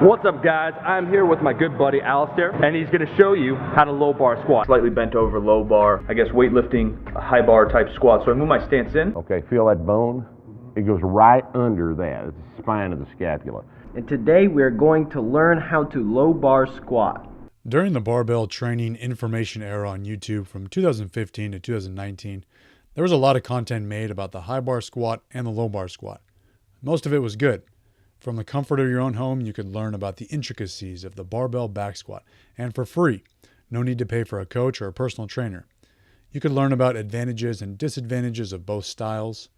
What's up, guys? I'm here with my good buddy Alistair, and he's going to show you how to low bar squat. Slightly bent over low bar, I guess weightlifting, a high bar type squat. So I move my stance in. Okay, feel that bone? It goes right under that. It's the spine of the scapula. And today we're going to learn how to low bar squat. During the barbell training information era on YouTube from 2015 to 2019, there was a lot of content made about the high bar squat and the low bar squat. Most of it was good. From the comfort of your own home, you could learn about the intricacies of the barbell back squat, and for free. No need to pay for a coach or a personal trainer. You could learn about advantages and disadvantages of both styles,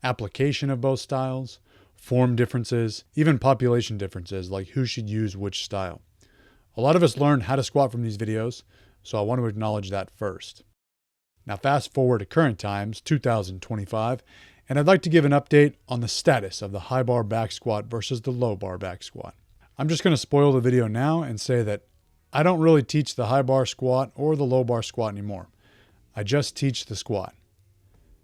application of both styles, form differences, even population differences, like who should use which style. A lot of us learned how to squat from these videos, so I want to acknowledge that first. Now fast forward to current times, 2025, and I'd like to give an update on the status of the high bar back squat versus the low bar back squat. I'm just going to spoil the video now and say that I don't really teach the high bar squat or the low bar squat anymore. I just teach the squat.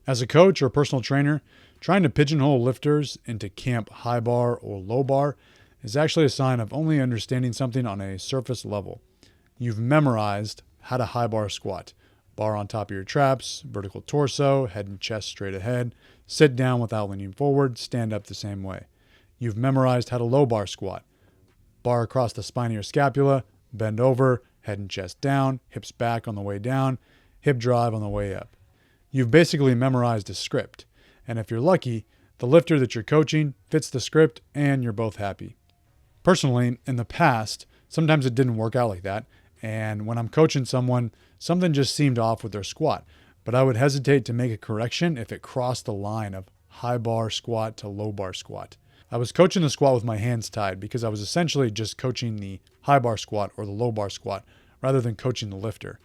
As a coach or personal trainer, trying to pigeonhole lifters into camp high bar or low bar is actually a sign of only understanding something on a surface level. You've memorized how to high bar squat. Bar on top of your traps, vertical torso, head and chest straight ahead, sit down without leaning forward, stand up the same way. You've memorized how to low bar squat. Bar across the spine of your scapula, bend over, head and chest down, hips back on the way down, hip drive on the way up. You've basically memorized a script, and if you're lucky, the lifter that you're coaching fits the script and you're both happy. Personally, in the past, sometimes it didn't work out like that, and when I'm coaching someone, something just seemed off with their squat, but I would hesitate to make a correction if it crossed the line of high bar squat to low bar squat. I was coaching the squat with my hands tied because I was essentially just coaching the high bar squat or the low bar squat rather than coaching the lifter.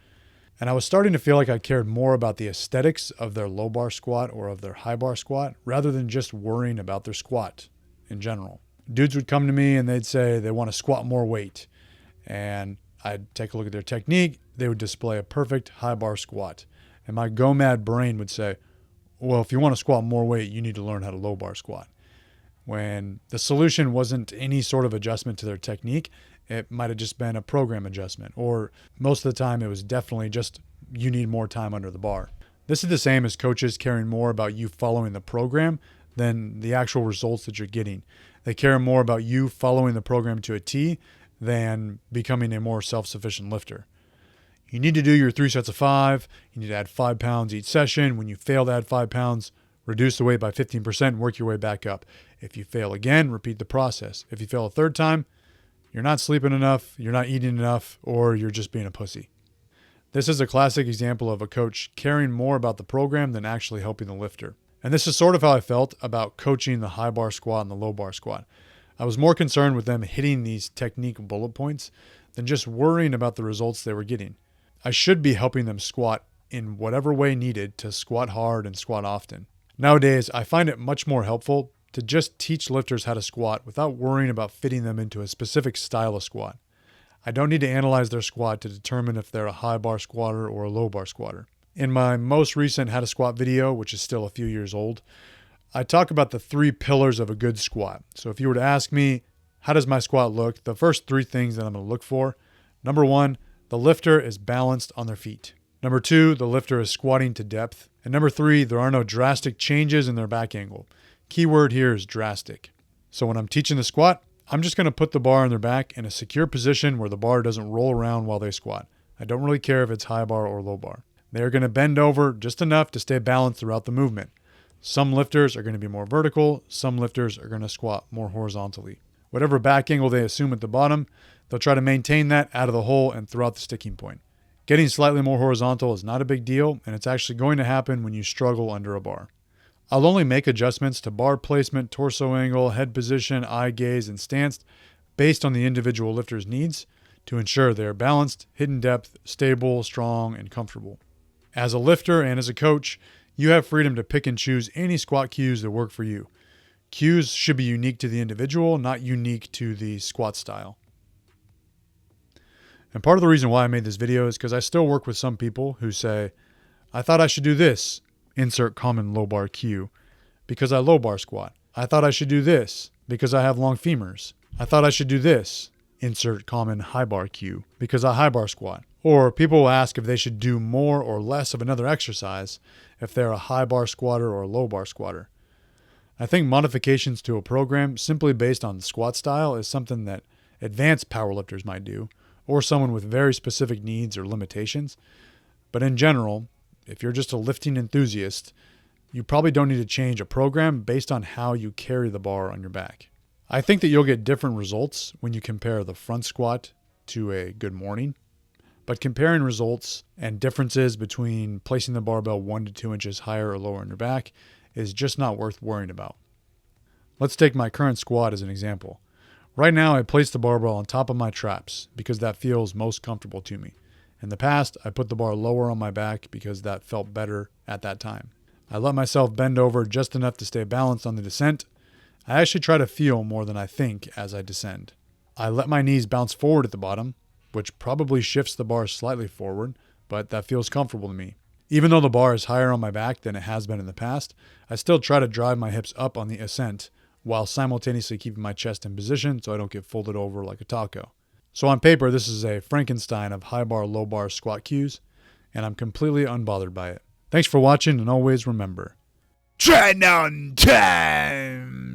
And I was starting to feel like I cared more about the aesthetics of their low bar squat or of their high bar squat rather than just worrying about their squat in general. Dudes would come to me and they'd say they want to squat more weight, and I'd take a look at their technique. They would display a perfect high bar squat. And my go-mad brain would say, well, if you want to squat more weight, you need to learn how to low bar squat. When the solution wasn't any sort of adjustment to their technique, it might have just been a program adjustment. Or most of the time, it was definitely just you need more time under the bar. This is the same as coaches caring more about you following the program than the actual results that you're getting. They care more about you following the program to a T than becoming a more self-sufficient lifter. You need to do your 3 sets of 5. You need to add 5 pounds each session. When you fail to add 5 pounds, reduce the weight by 15% and work your way back up. If you fail again, repeat the process. If you fail a third time, you're not sleeping enough, you're not eating enough, or you're just being a pussy. This is a classic example of a coach caring more about the program than actually helping the lifter. And this is sort of how I felt about coaching the high bar squat and the low bar squat. I was more concerned with them hitting these technique bullet points than just worrying about the results they were getting. I should be helping them squat in whatever way needed to squat hard and squat often. Nowadays, I find it much more helpful to just teach lifters how to squat without worrying about fitting them into a specific style of squat. I don't need to analyze their squat to determine if they're a high bar squatter or a low bar squatter. In my most recent how to squat video, which is still a few years old, I talk about the 3 pillars of a good squat. So if you were to ask me, how does my squat look? The first 3 things that I'm going to look for. Number 1, the lifter is balanced on their feet. Number 2, the lifter is squatting to depth. And number 3, there are no drastic changes in their back angle. Key word here is drastic. So when I'm teaching the squat, I'm just going to put the bar on their back in a secure position where the bar doesn't roll around while they squat. I don't really care if it's high bar or low bar. They're going to bend over just enough to stay balanced throughout the movement. Some lifters are going to be more vertical. Some lifters are going to squat more horizontally. Whatever back angle they assume at the bottom, they'll try to maintain that out of the hole and throughout the sticking point. Getting slightly more horizontal is not a big deal, and it's actually going to happen when you struggle under a bar. I'll only make adjustments to bar placement, torso angle, head position, eye gaze, and stance based on the individual lifter's needs to ensure they are balanced, hidden depth, stable, strong, and comfortable. As a lifter and as a coach, you have freedom to pick and choose any squat cues that work for you. Cues should be unique to the individual, not unique to the squat style. And part of the reason why I made this video is because I still work with some people who say, I thought I should do this, insert common low bar cue, because I low bar squat. I thought I should do this because I have long femurs. I thought I should do this. Insert common high bar cue because I high bar squat. Or people will ask if they should do more or less of another exercise if they're a high bar squatter or a low bar squatter. I think modifications to a program simply based on squat style is something that advanced powerlifters might do, or someone with very specific needs or limitations. But in general, if you're just a lifting enthusiast, you probably don't need to change a program based on how you carry the bar on your back. I think that you'll get different results when you compare the front squat to a good morning, but comparing results and differences between placing the barbell 1 to 2 inches higher or lower on your back is just not worth worrying about. Let's take my current squat as an example. Right now, I place the barbell on top of my traps because that feels most comfortable to me. In the past, I put the bar lower on my back because that felt better at that time. I let myself bend over just enough to stay balanced on the descent. I actually try to feel more than I think as I descend. I let my knees bounce forward at the bottom, which probably shifts the bar slightly forward, but that feels comfortable to me. Even though the bar is higher on my back than it has been in the past, I still try to drive my hips up on the ascent while simultaneously keeping my chest in position so I don't get folded over like a taco. So on paper, this is a Frankenstein of high bar, low bar squat cues, and I'm completely unbothered by it. Thanks for watching, and always remember, try on time!